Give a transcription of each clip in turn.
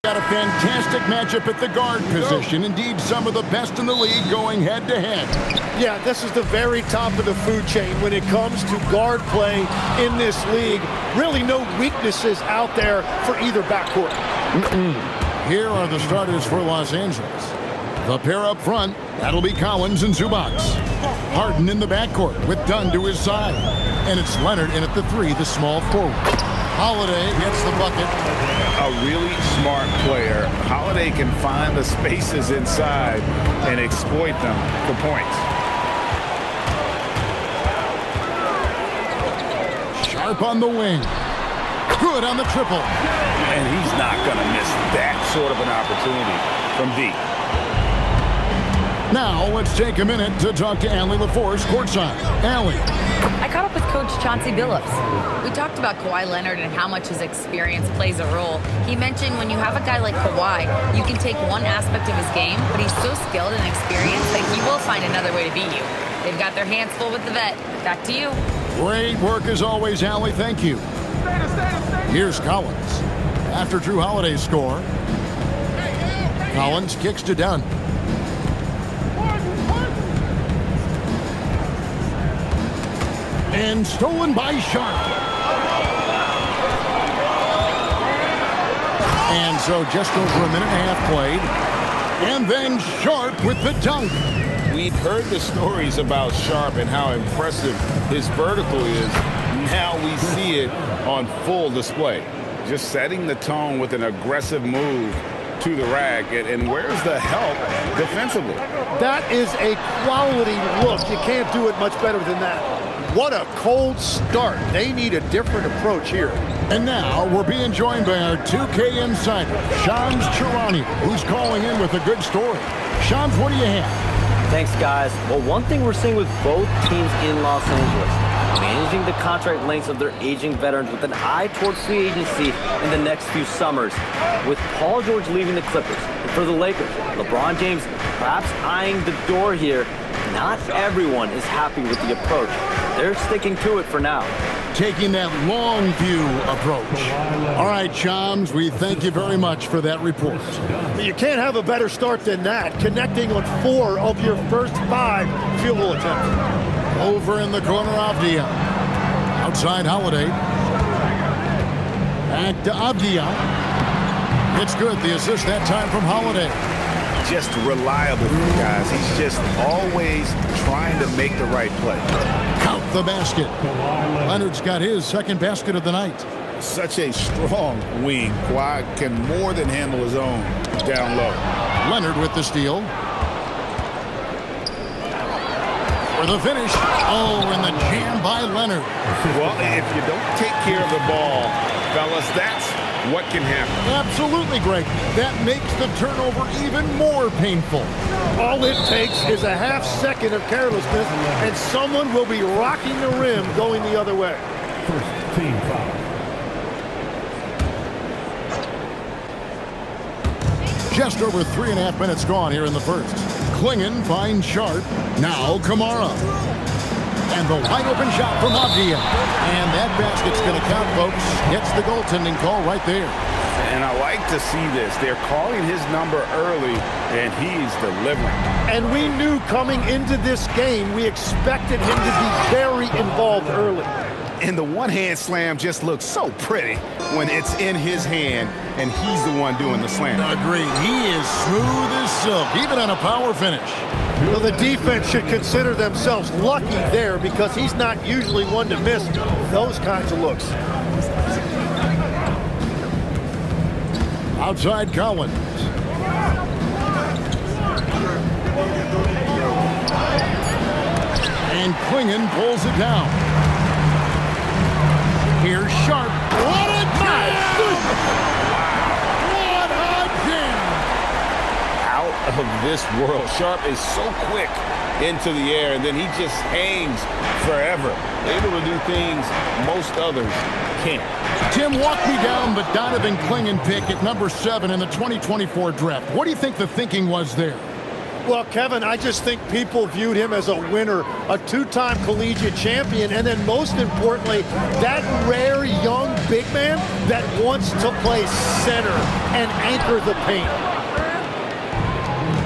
Got a fantastic matchup at the guard position. Indeed, some of the best in the league going head-to-head. Yeah, this is the very top of the food chain when it comes to guard play in this league. Really no weaknesses out there for either backcourt. Here are the starters for Los Angeles. The pair up front, that'll be Collins and Zubac. Harden in the backcourt with Dunn to his side. And it's Leonard in at the 3, the small forward. Holiday gets the bucket. A really smart player. Holiday can find the spaces inside and exploit them for points. Sharp on the wing. Good on the triple. And he's not going to miss that sort of an opportunity from deep. Now, let's take a minute to talk to Allie LaForce courtside. Allie. I caught up with Coach Chauncey Billups. We talked about Kawhi Leonard and how much his experience plays a role. He mentioned when you have a guy like Kawhi, you can take one aspect of his game, but he's so skilled and experienced that he will find another way to beat you. They've got their hands full with the vet. Back to you. Great work as always, Allie. Thank you. Here's Collins. After Drew Holiday's score, Collins kicks to Dunn. And stolen by Sharp. And so just over a minute and a half played. And then Sharp with the dunk. We've heard the stories about Sharp and how impressive his vertical is. Now we see it on full display. Just setting the tone with an aggressive move to the rack. And where's the help defensively? That is a quality look. You can't do it much better than that. What a cold start. They need a different approach here. And now we're being joined by our 2K insider, Shams Charania, who's calling in with a good story. Shams, what do you have? Thanks, guys. Well, one thing we're seeing with both teams in Los Angeles, managing the contract lengths of their aging veterans with an eye towards free agency in the next few summers. With Paul George leaving the Clippers, and for the Lakers, LeBron James perhaps eyeing the door here, not everyone is happy with the approach. They're sticking to it for now. Taking that long view approach. All right, Shams, we thank you very much for that report. You can't have a better start than that, connecting on 4 of your first 5 field goal attempts. Over in the corner, Avdia. Outside Holiday. Back to Avdia. It's good, the assist that time from Holiday. Just reliable, guys. He's just always trying to make the right play. Count the basket. Leonard's got his second basket of the night. Such a strong wing. Kawhi can more than handle his own down low. Leonard with the steal. For the finish. Oh, and the jam by Leonard. Well, if you don't take care of the ball, fellas, that's what can happen. Absolutely, Greg. That makes the turnover even more painful. All it takes is a half second of carelessness, and someone will be rocking the rim going the other way. First team foul. Just over 3.5 minutes gone here in the first. Klingon finds Sharp. Now Kamara. And the wide open shot from Avdia. And that basket's going to count, folks. Gets the goaltending call right there. And I like to see this. They're calling his number early, and he's delivering. And we knew coming into this game, we expected him to be very involved early. And the one-hand slam just looks so pretty when it's in his hand, and he's the one doing the slam. Agreed. He is smooth as silk, even on a power finish. Well, the defense should consider themselves lucky there because he's not usually one to miss those kinds of looks. Outside Collins. And Klingon pulls it down. Here's Sharp. What a jam! What a jam! Out of this world. Sharp is so quick into the air, and then he just hangs forever. Able to do things most others can't. Tim, walk me down the Donovan Klingon pick at number 7 in the 2024 draft. What do you think the thinking was there? Well, Kevin, I just think people viewed him as a winner, a two-time collegiate champion, and then most importantly, that rare young big man that wants to play center and anchor the paint.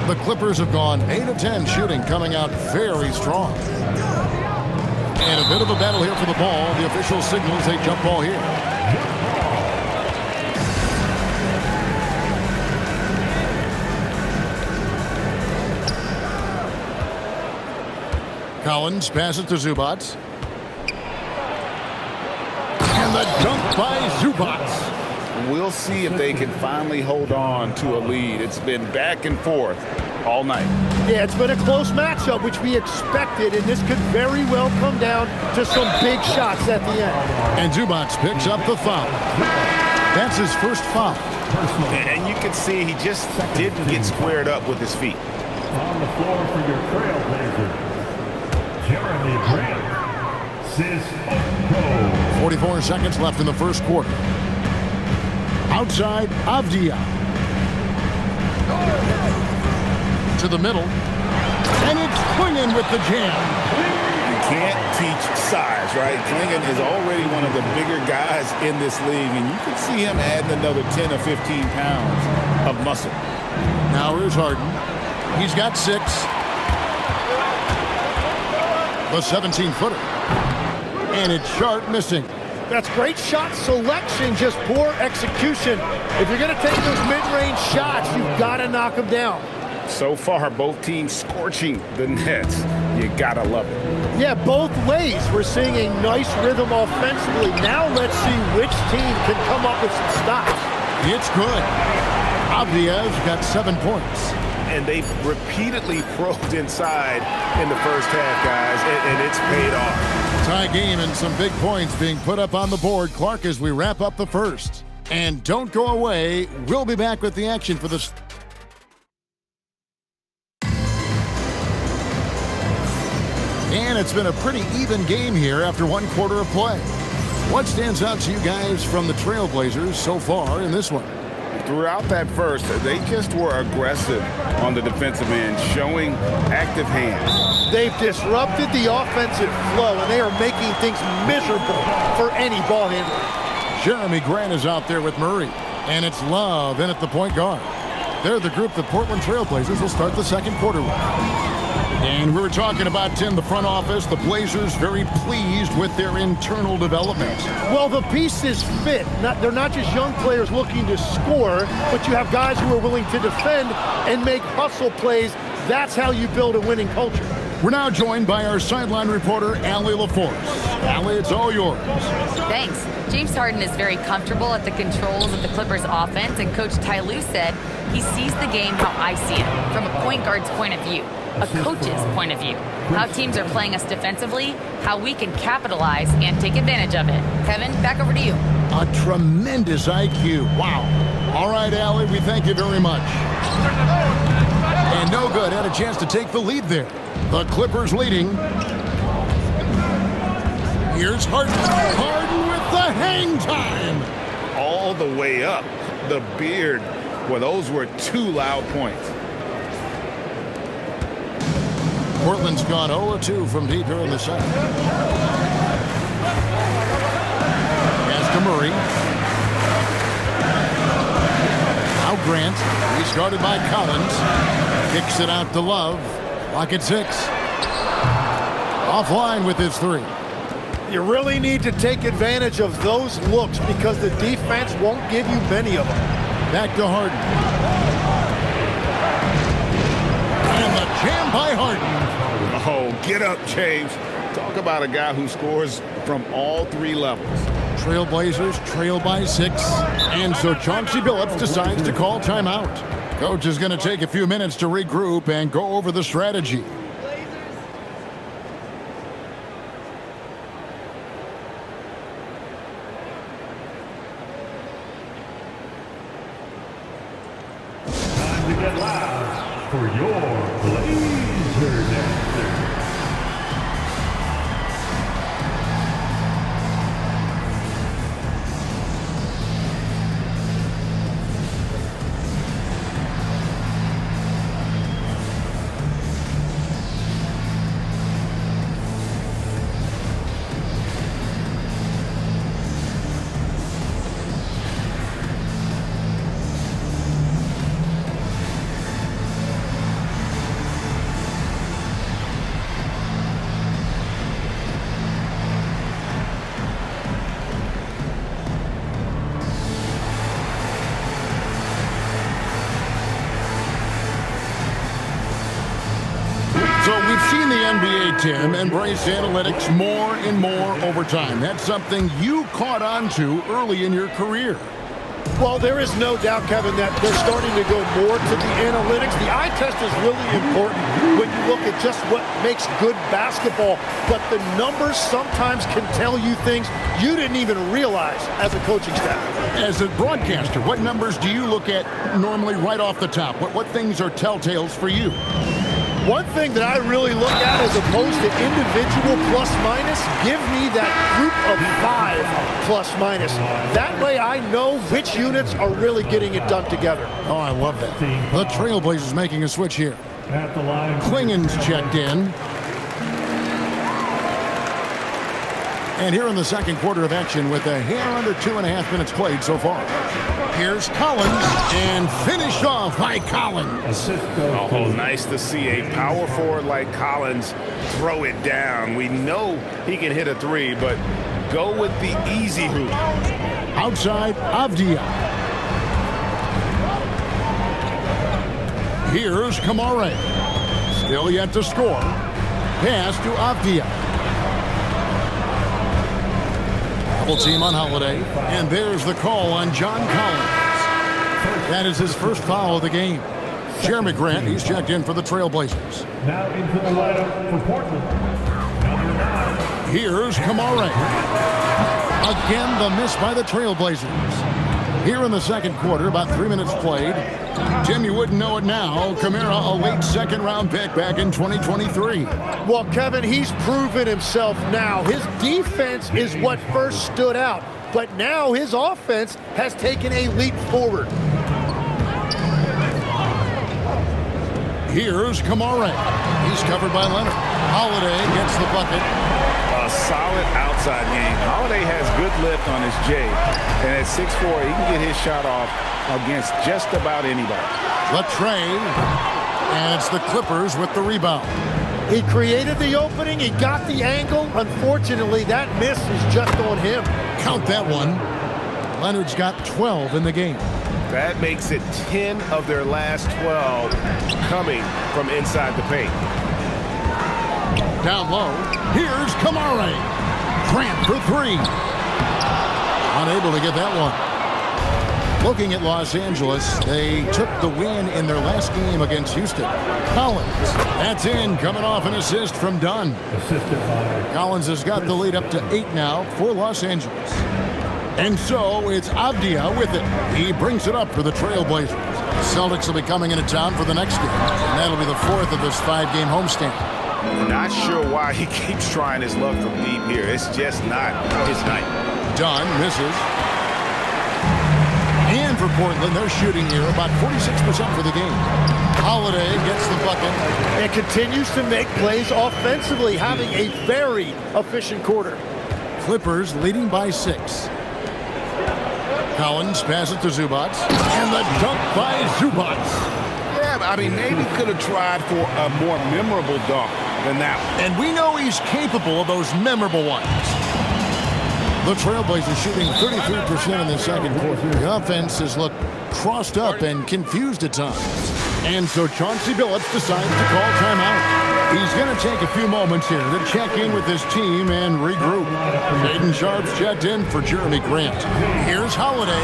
The Clippers have gone 8 of 10 shooting, coming out very strong. And a bit of a battle here for the ball. The official signals a jump ball here. Collins passes to Zubats. And the dunk by Zubats. We'll see if they can finally hold on to a lead. It's been back and forth all night. Yeah, it's been a close matchup, which we expected, and this could very well come down to some big shots at the end. And Zubats picks up the foul. That's his first foul. And you can see he just didn't get squared up with his feet. On the floor for your Trailblazers, Jeremy Grant, Cisco. 44 seconds left in the first quarter. Outside, Avdia. To the middle. And it's Klingon with the jam. You can't teach size, right? Klingon is already one of the bigger guys in this league, and you can see him adding another 10 or 15 pounds of muscle. Now here's Harden. He's got 6. The 17-footer. And it's Sharp missing. That's great shot selection, just poor execution. If you're going to take those mid-range shots, you've got to knock them down. So far, both teams scorching the nets. You got to love it. Yeah, both ways. We're seeing a nice rhythm offensively. Now let's see which team can come up with some stops. It's good. Avdia's got 7 points. And they've repeatedly probed inside in the first half, guys, and it's paid off. Tie game and some big points being put up on the board. Clark, as we wrap up the first. And don't go away. We'll be back with the action for the... And it's been a pretty even game here after 1 quarter of play. What stands out to you guys from the Trailblazers so far in this one? Throughout that first, they just were aggressive on the defensive end, showing active hands. They've disrupted the offensive flow, and they are making things miserable for any ball handler. Jeremy Grant is out there with Murray, and it's Love in at the point guard. They're the group the Portland Trailblazers will start the second quarter with. And we were talking about, Tim, the front office, the Blazers very pleased with their internal development. Well, the pieces fit. They're not just young players looking to score, but you have guys who are willing to defend and make hustle plays. That's how you build a winning culture. We're now joined by our sideline reporter, Allie LaForce. Allie, it's all yours. Thanks. James Harden is very comfortable at the controls of the Clippers offense, and Coach Ty Lue said he sees the game how I see it, from a point guard's point of view, a coach's point of view, how teams are playing us defensively, how we can capitalize and take advantage of it. Kevin, back over to you. A tremendous IQ. Wow. All right, Allie, we thank you very much. And no good had a chance to take the lead there. The Clippers leading. Here's Harden. Harden with the hang time. All the way up. The beard. Well, those were 2 loud points. Portland's gone 0-2 from deep here in the second. Pass to Murray. Now Grant. He's guarded by Collins. Kicks it out to Love. Lock at 6. Offline with his 3. You really need to take advantage of those looks because the defense won't give you many of them. Back to Harden. And the jam by Harden. Oh, get up, James. Talk about a guy who scores from all 3 levels. Trailblazers trail by 6. And so Chauncey Billups decides to call timeout. Coach is going to take a few minutes to regroup and go over the strategy. Time to get loud for your Blazers answer. NBA, Tim, embrace analytics more and more over time. That's something you caught on to early in your career. Well, there is no doubt, Kevin, that they're starting to go more to the analytics. The eye test is really important when you look at just what makes good basketball. But the numbers sometimes can tell you things you didn't even realize as a coaching staff. As a broadcaster, what numbers do you look at normally right off the top? What things are telltales for you? One thing that I really look at as opposed to individual plus minus, give me that group of 5 plus minus. That way I know which units are really getting it done together. Oh, I love that. The Trailblazers making a switch here. At the line. Klingen's checked in. And here in the second quarter of action with a hair under 2.5 minutes played so far. Here's Collins, and finished off by Collins. Assist goes to Oh, nice to see a power forward like Collins throw it down. We know he can hit a three, but go with the easy hoop. Outside, Avdia. Here's Kamare. Still yet to score. Pass to Avdia. Double team on Holiday. And there's the call on John Collins. That is his first foul of the game. Jeremy Grant, he's checked in for the Trailblazers. now into the lineup for Portland. Number 9. Here's Kamare. Again, the miss by the Trailblazers. Here in the second quarter, about 3 minutes played. Tim, you wouldn't know it now. Kamara, a late second-round pick back in 2023. Well, Kevin, he's proven himself now. His defense is what first stood out, but now his offense has taken a leap forward. Here's Kamare. He's covered by Leonard. Holiday gets the bucket. A solid outside game. Holiday has good lift on his J, and at 6'4", he can get his shot off against just about anybody. The trade, and it's the Clippers with the rebound. He created the opening, he got the angle. Unfortunately, that miss is just on him. Count that one. Leonard's got 12 in the game. That makes it 10 of their last 12 coming from inside the paint. Down low, here's Kamare. Grant for three. Unable to get that one. Looking at Los Angeles, they took the win in their last game against Houston. Collins, that's in, coming off an assist from Dunn. Assisted by Collins has got the lead up to 8 now for Los Angeles. And so it's Avdia with it. He brings it up for the Trailblazers. The Celtics will be coming into town for the next game, and that'll be the 4th of this 5-game homestand. Not sure why he keeps trying his luck from deep here. It's just not his night. Dunn misses. And for Portland, they're shooting here about 46% for the game. Holiday gets the bucket. And continues to make plays offensively, having a very efficient quarter. Clippers leading by 6. Collins passes to Zubats. And the dunk by Zubats. Yeah, I mean, maybe could have tried for a more memorable dunk than that one. And we know he's capable of those memorable ones. The Trailblazers shooting 33% in the second quarter. The offense has looked crossed up and confused at times. And so Chauncey Billups decides to call timeout. He's going to take a few moments here to check in with his team and regroup. Shaedon Sharpe's checked in for Jeremy Grant. Here's Holiday.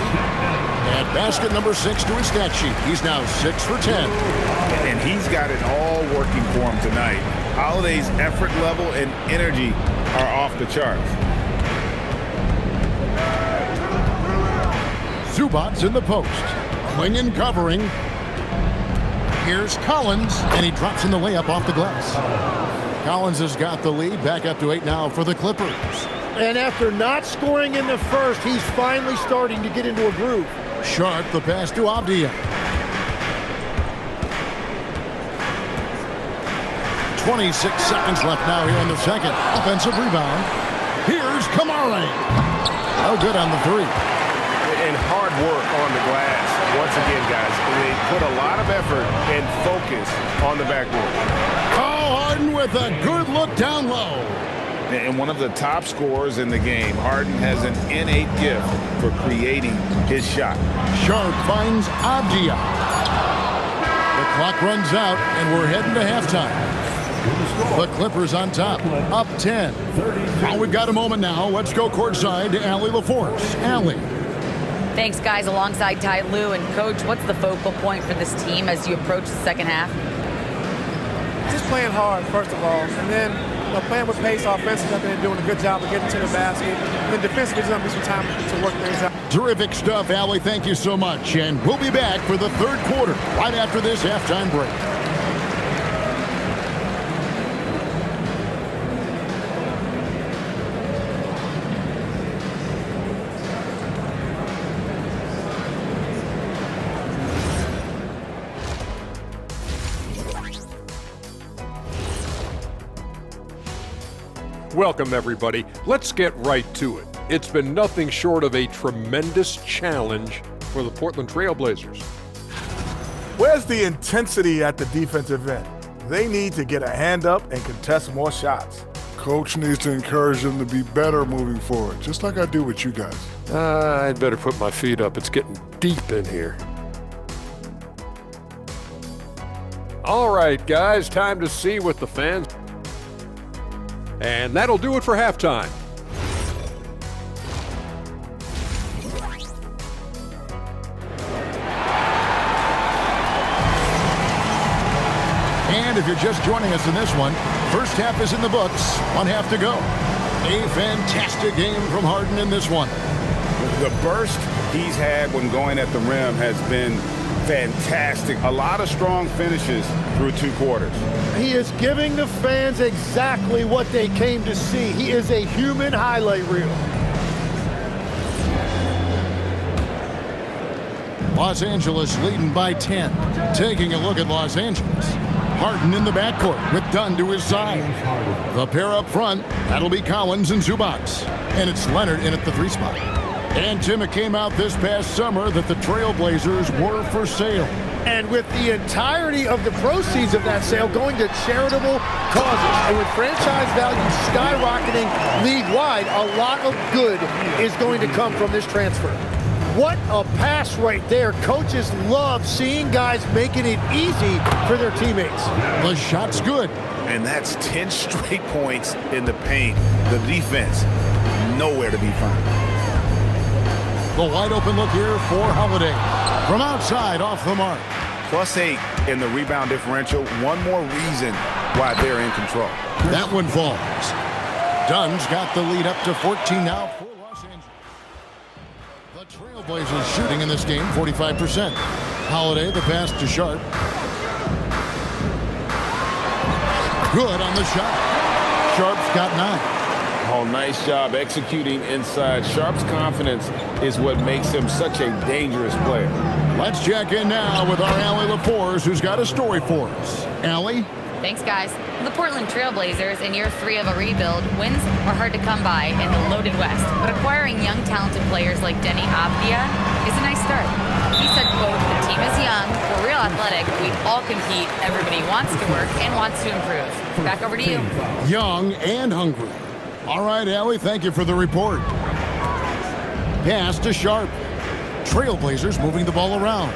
At basket number 6 to his stat sheet. He's now 6 for 10. And he's got it all working for him tonight. Holiday's effort level and energy are off the charts. Zubats in the post. Klingen covering. Here's Collins, and he drops in the layup off the glass. Collins has got the lead, back up to 8 now for the Clippers. And after not scoring in the first, he's finally starting to get into a groove. Sharp, the pass to Avdia. 26 seconds left now here in the second. Offensive rebound. Here's Kamare. Oh, good on the three. And hard work on the glass. Once again, guys, they put a lot of effort and focus on the backboard. Oh, Harden with a good look down low. And one of the top scorers in the game, Harden has an innate gift for creating his shot. Sharp finds Avdia. The clock runs out, and we're heading to halftime. The Clippers on top, up 10. Well, we've got a moment now. Let's go courtside to Allie LaForce. Allie. Thanks, guys. Alongside Ty Lue and Coach, what's the focal point for this team as you approach the second half? Just playing hard, first of all, and then playing with pace offensively. I think they're doing a good job of getting to the basket. And then defensively, there's going to be some time to work things out. Terrific stuff, Allie. Thank you so much. And we'll be back for the third quarter right after this halftime break. Welcome, everybody. Let's get right to it. It's been nothing short of a tremendous challenge for the Portland Trail Blazers. Where's the intensity at the defensive end? They need to get a hand up and contest more shots. Coach needs to encourage them to be better moving forward, just like I do with you guys. I'd better put my feet up. It's getting deep in here. All right, guys, time to see what the fans... And that'll do it for halftime. And if you're just joining us in this one, first half is in the books, one half to go. A fantastic game from Harden in this one. The burst he's had when going at the rim has been fantastic. A lot of strong finishes through two quarters. He is giving the fans exactly what they came to see. He is a human highlight reel. Los Angeles leading by 10. Taking a look at Los Angeles. Harden in the backcourt with Dunn to his side. The pair up front, that'll be Collins and Zubac. And it's Leonard in at the 3 spot. And Tim, it came out this past summer that the Trailblazers were for sale. And with the entirety of the proceeds of that sale going to charitable causes, and with franchise value skyrocketing league-wide, a lot of good is going to come from this transfer. What a pass right there. Coaches love seeing guys making it easy for their teammates. The shot's good. And that's 10 straight points in the paint. The defense, nowhere to be found. The wide open look here for Holiday. From outside, off the mark. +8 in the rebound differential. One more reason why they're in control. That one falls. Dunn's got the lead up to 14 now for Los Angeles. The Trailblazers shooting in this game, 45%. Holiday, the pass to Sharp. Good on the shot. Sharp's got 9. Oh, nice job executing inside. Sharp's confidence is what makes him such a dangerous player. Let's check in now with our Allie LaForce, who's got a story for us. Allie? Thanks, guys. The Portland Trailblazers, in year 3 of a rebuild, wins are hard to come by in the loaded West. But acquiring young, talented players like Denny Avdia is a nice start. He said, quote, "The team is young, we're real athletic, we all compete, everybody wants to work and wants to improve." Back over to you. Young and hungry. All right, Allie, thank you for the report. Pass to Sharp. Trailblazers moving the ball around.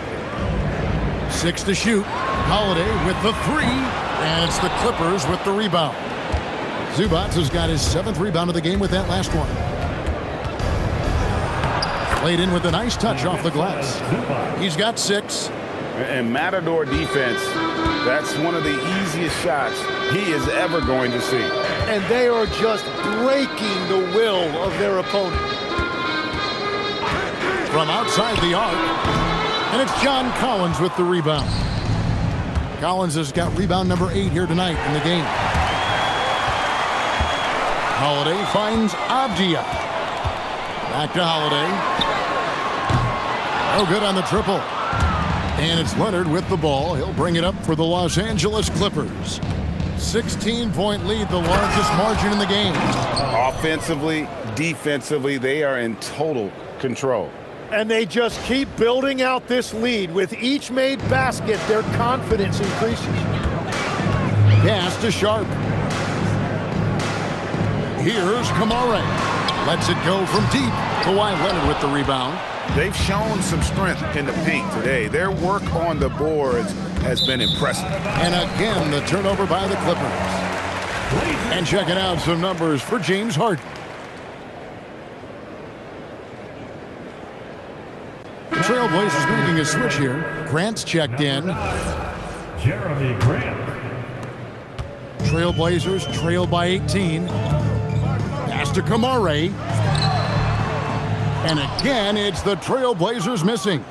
6 to shoot. Holiday with the 3, and it's the Clippers with the rebound. Zubac has got his 7th rebound of the game with that last one. Played in with a nice touch off the glass. He's got 6. And Matador defense, that's one of the easiest shots he is ever going to see. And they are just breaking the will of their opponent. From outside the arc, and it's John Collins with the rebound. Collins has got rebound number 8 here tonight in the game. Holiday finds Avdia. Back to Holiday. No good on the triple. And it's Leonard with the ball. He'll bring it up for the Los Angeles Clippers. 16-point lead, the largest margin in the game. Offensively, defensively, they are in total control. And they just keep building out this lead. With each made basket, their confidence increases. Pass to Sharp. Here's Kamare. Lets it go from deep. Kawhi Leonard with the rebound. They've shown some strength in the paint today. Their work on the boards has been impressive. And again, the turnover by the Clippers. And checking out some numbers for James Harden. The Trailblazers making a switch here. Grant's checked in. Jeremy Grant. Trailblazers trail by 18. Pass to Kamare. And again, it's the Trailblazers missing.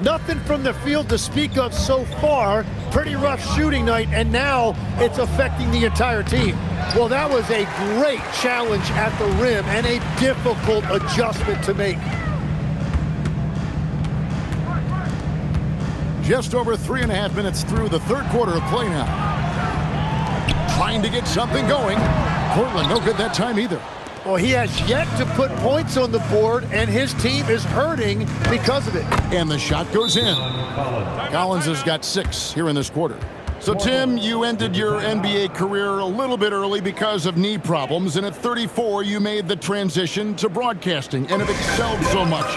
Nothing from the field to speak of so far. Pretty rough shooting night, and now it's affecting the entire team. Well, that was a great challenge at the rim and a difficult adjustment to make. Just over 3.5 minutes through the third quarter of play now. Trying to get something going. Portland no good that time either. Well, he has yet to put points on the board, and his team is hurting because of it. And the shot goes in. Collins has got 6 here in this quarter. So, Tim, you ended your NBA career a little bit early because of knee problems, and at 34, you made the transition to broadcasting and have excelled so much.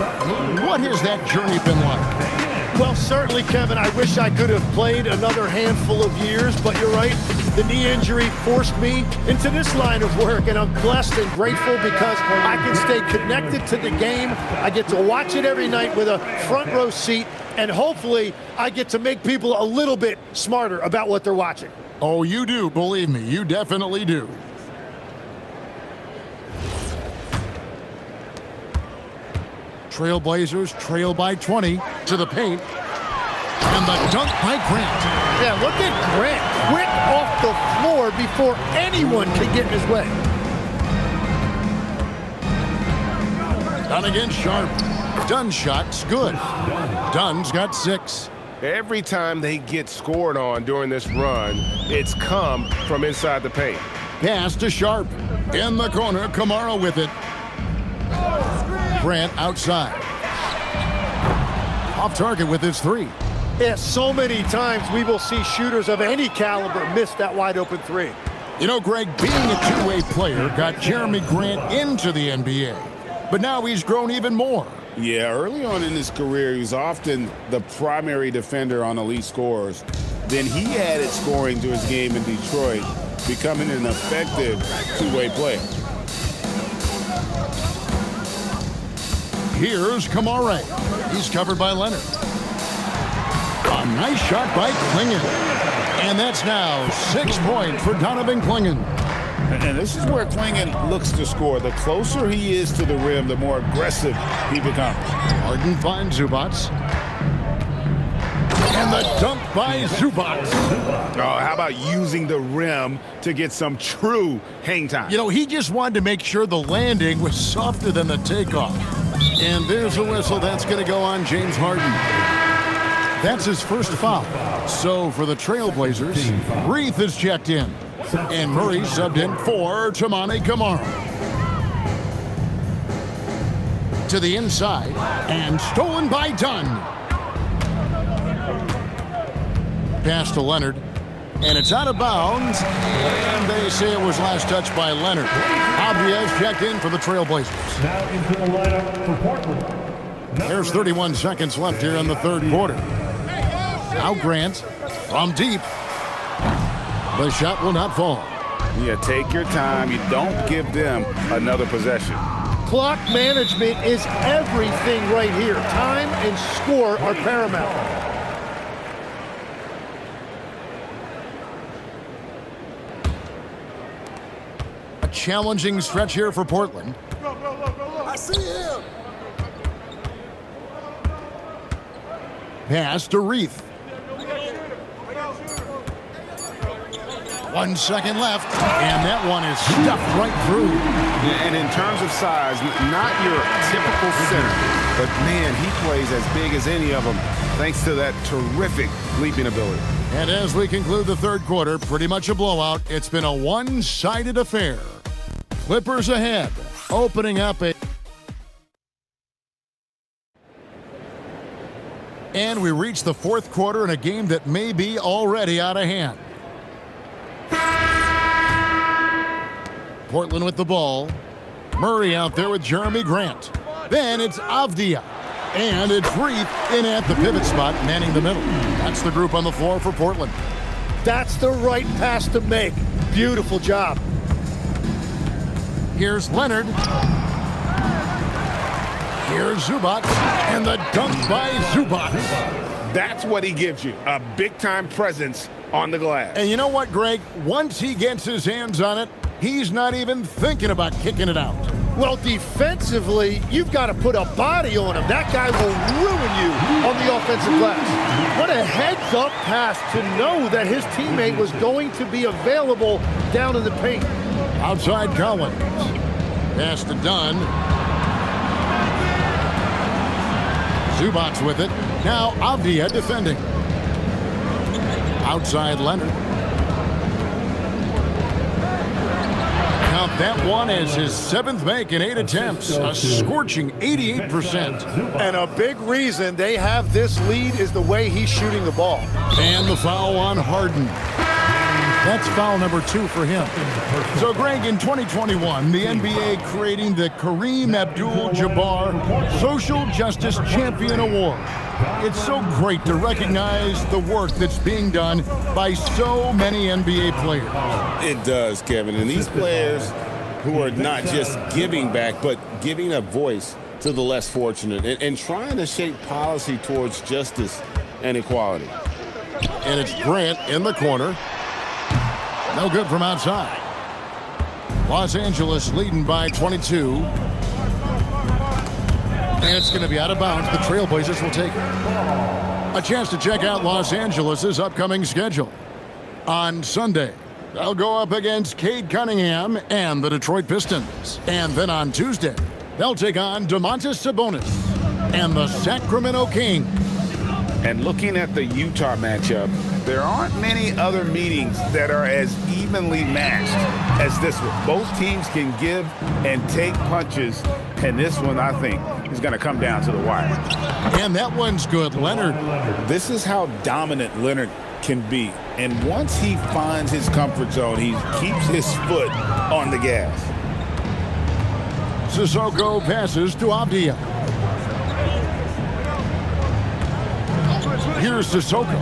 What has that journey been like? Well, certainly, Kevin, I wish I could have played another handful of years, but you're right. The knee injury forced me into this line of work, and I'm blessed and grateful because I can stay connected to the game. I get to watch it every night with a front row seat, and hopefully I get to make people a little bit smarter about what they're watching. Oh, you do, believe me, you definitely do. Trailblazers trail by 20 to the paint. And the dunk by Grant. Yeah, look at Grant. Quick off the floor before anyone can get in his way. Dunn against Sharp. Dunn's shot's good. Dunn's got 6. Every time they get scored on during this run, it's come from inside the paint. Pass to Sharp. In the corner, Kamara with it. Grant outside. Off target with his 3. Yeah, so many times we will see shooters of any caliber miss that wide open 3. You know, Greg, being a two-way player got Jeremy Grant into the NBA. But now he's grown even more. Yeah, early on in his career, he was often the primary defender on elite scorers. Then he added scoring to his game in Detroit, becoming an effective two-way player. Here's Kamare. He's covered by Leonard. A nice shot by Klingon. And that's now 6 points for Donovan Klingon. And this is where Klingon looks to score. The closer he is to the rim, the more aggressive he becomes. Harden finds Zubats. And the dunk by Zubats. Oh, how about using the rim to get some true hang time? You know, he just wanted to make sure the landing was softer than the takeoff. And there's a whistle. That's going to go on James Harden. That's his first foul. So for the Trailblazers, Reith is checked in. And Murray subbed in for Tamani Kamara. To the inside, and stolen by Dunn. Pass to Leonard, and it's out of bounds. And they say it was last touched by Leonard. Obvious checked in for the Trailblazers. Now into the lineup for Portland. There's 31 seconds left here in the third quarter. Now Grant from deep. The shot will not fall. Yeah, take your time. You don't give them another possession. Clock management is everything right here. Time and score are paramount. A challenging stretch here for Portland. I see him. Pass to Reith. 1 second left, and that one is stuffed right through. And in terms of size, not your typical center, but man, he plays as big as any of them thanks to that terrific leaping ability. And as we conclude the third quarter, pretty much a blowout. It's been a one-sided affair. Clippers ahead, opening up a... And we reach the fourth quarter in a game that may be already out of hand. Portland with the ball. Murray out there with Jeremy Grant. Then it's Avdia. And it's Reith in at the pivot spot, manning the middle. That's the group on the floor for Portland. That's the right pass to make. Beautiful job. Here's Leonard. Here's Zubac. And the dunk by Zubac. That's what he gives you, a big-time presence on the glass. And you know what, Greg? Once he gets his hands on it, he's not even thinking about kicking it out. Well, defensively, you've got to put a body on him. That guy will ruin you on the offensive glass. What a heads-up pass to know that his teammate was going to be available down in the paint. Outside Collins. Pass to Dunn. Zubac with it. Now Avdia defending. Outside Leonard. Count that one as his 7th make in 8 attempts. A scorching 88%. And a big reason they have this lead is the way he's shooting the ball. And the foul on Harden. That's foul number 2 for him. So, Greg, in 2021, the NBA creating the Kareem Abdul-Jabbar Social Justice Champion Award. It's so great to recognize the work that's being done by so many NBA players. It does, Kevin. And these players who are not just giving back, but giving a voice to the less fortunate and trying to shape policy towards justice and equality. And it's Grant in the corner. No good from outside. Los Angeles leading by 22. And it's going to be out of bounds. The Trailblazers will take it. A chance to check out Los Angeles' upcoming schedule. On Sunday, they'll go up against Cade Cunningham and the Detroit Pistons. And then on Tuesday, they'll take on Domantas Sabonis and the Sacramento Kings. And looking at the Utah matchup, there aren't many other meetings that are as evenly matched as this one. Both teams can give and take punches, and this one, I think, is going to come down to the wire. And that one's good, Leonard. This is how dominant Leonard can be. And once he finds his comfort zone, he keeps his foot on the gas. Sissoko passes to Avdia. Here's Sissoko.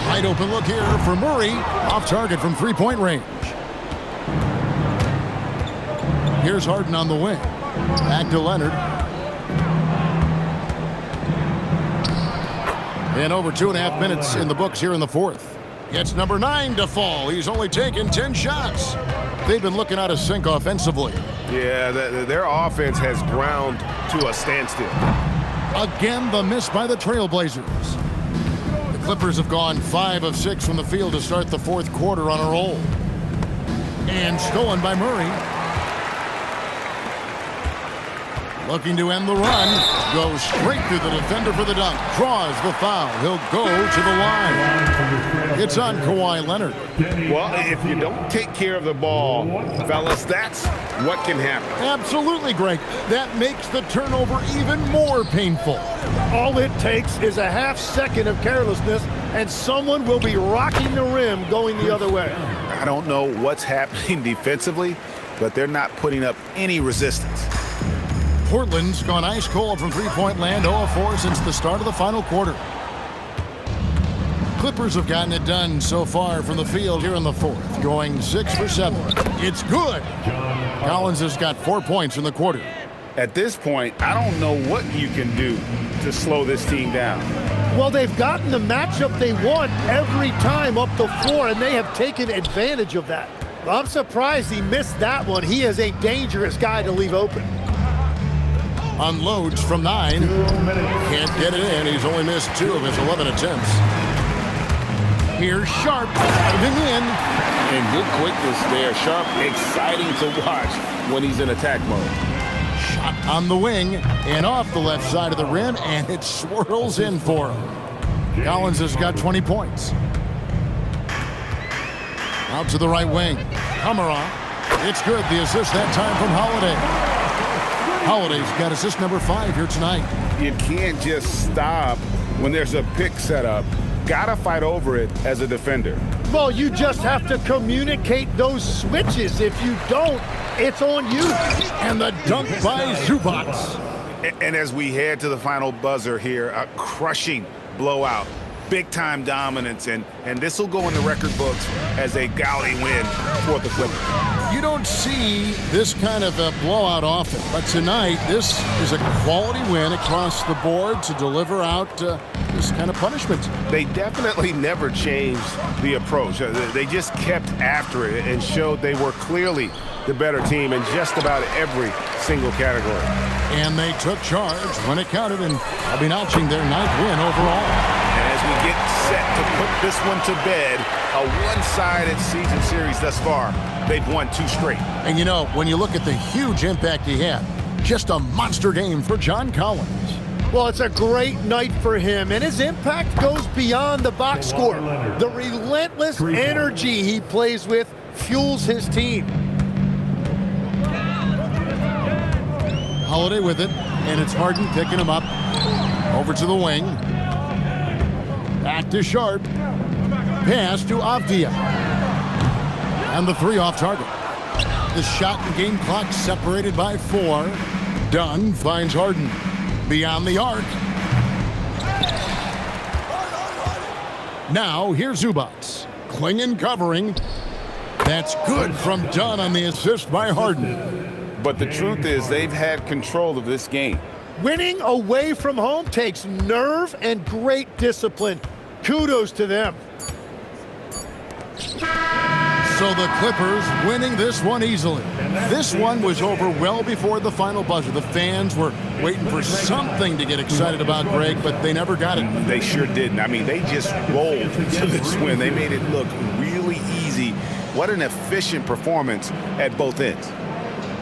Wide open look here for Murray. Off target from three-point range. Here's Harden on the wing. Back to Leonard. And over 2.5 minutes in the books here in the fourth. Gets number 9 to fall. He's only taken 10 shots. They've been looking out of sync offensively. Yeah, their offense has ground to a standstill. Again, the miss by the Trailblazers. The Clippers have gone 5 of 6 from the field to start the fourth quarter on a roll. And stolen by Murray. Looking to end the run. Goes straight through the defender for the dunk. Draws the foul. He'll go to the line. It's on Kawhi Leonard. Well, if you don't take care of the ball, fellas, that's what can happen. Absolutely, Greg. That makes the turnover even more painful. All it takes is a half second of carelessness, and someone will be rocking the rim going the other way. I don't know what's happening defensively, but they're not putting up any resistance. Portland's gone ice cold from three-point land, 0 of 4 since the start of the final quarter. Clippers have gotten it done so far from the field here in the fourth, going 6 for 7. It's good. Collins has got 4 points in the quarter. At this point, I don't know what you can do to slow this team down. Well, they've gotten the matchup they want every time up the floor, and they have taken advantage of that. I'm surprised he missed that one. He is a dangerous guy to leave open. Unloads from 9. Can't get it in. He's only missed 2 of his 11 attempts. Here's Sharp diving in. And good quickness there. Sharp, exciting to watch when he's in attack mode. Shot on the wing and off the left side of the rim, and it swirls in for him. Collins has got 20 points. Out to the right wing. Kamara. It's good. The assist that time from Holiday. Holiday's got assist number 5 here tonight. You can't just stop when there's a pick set up. Gotta fight over it as a defender. Well, you just have to communicate those switches. If you don't, it's on you. And the dunk by Zubac. And as we head to the final buzzer here, a crushing blowout, big-time dominance, and this will go in the record books as a gaudy win for the Clippers. You don't see this kind of a blowout often, but tonight this is a quality win across the board to deliver out this kind of punishment. They definitely never changed the approach. They just kept after it and showed they were clearly the better team in just about every single category. And they took charge when it counted, and I'll be notching their 9th win overall. And as we get set to put this one to bed, a one-sided season series thus far, they've won 2 straight. And you know, when you look at the huge impact he had, just a monster game for John Collins. Well, it's a great night for him, and his impact goes beyond the box score. The relentless energy he plays with fuels his team. Holiday with it, and it's Harden picking him up. Over to the wing. Back to Sharp. Pass to Avdia. And the 3 off target. The shot and game clock separated by 4. Dunn finds Harden. Beyond the arc. Now, here's Zubac. Clinging, covering. That's good from Dunn on the assist by Harden. But the truth is they've had control of this game. Winning away from home takes nerve and great discipline. Kudos to them. So the Clippers winning this one easily. This one was over well before the final buzzer. The fans were waiting for something to get excited about, Greg, but they never got it. They sure didn't. I mean, they just rolled to this win. They made it look really easy. What an efficient performance at both ends.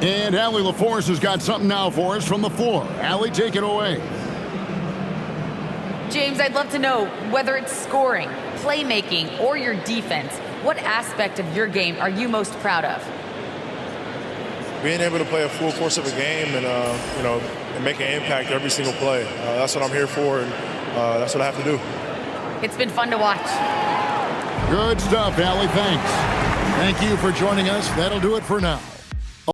And Allie LaForce has got something now for us from the floor. Allie, take it away. James, I'd love to know whether it's scoring, playmaking, or your defense. What aspect of your game are you most proud of? Being able to play a full course of a game and, and make an impact every single play. That's what I'm here for, and that's what I have to do. It's been fun to watch. Good stuff, Allie. Thanks. Thank you for joining us. That'll do it for now.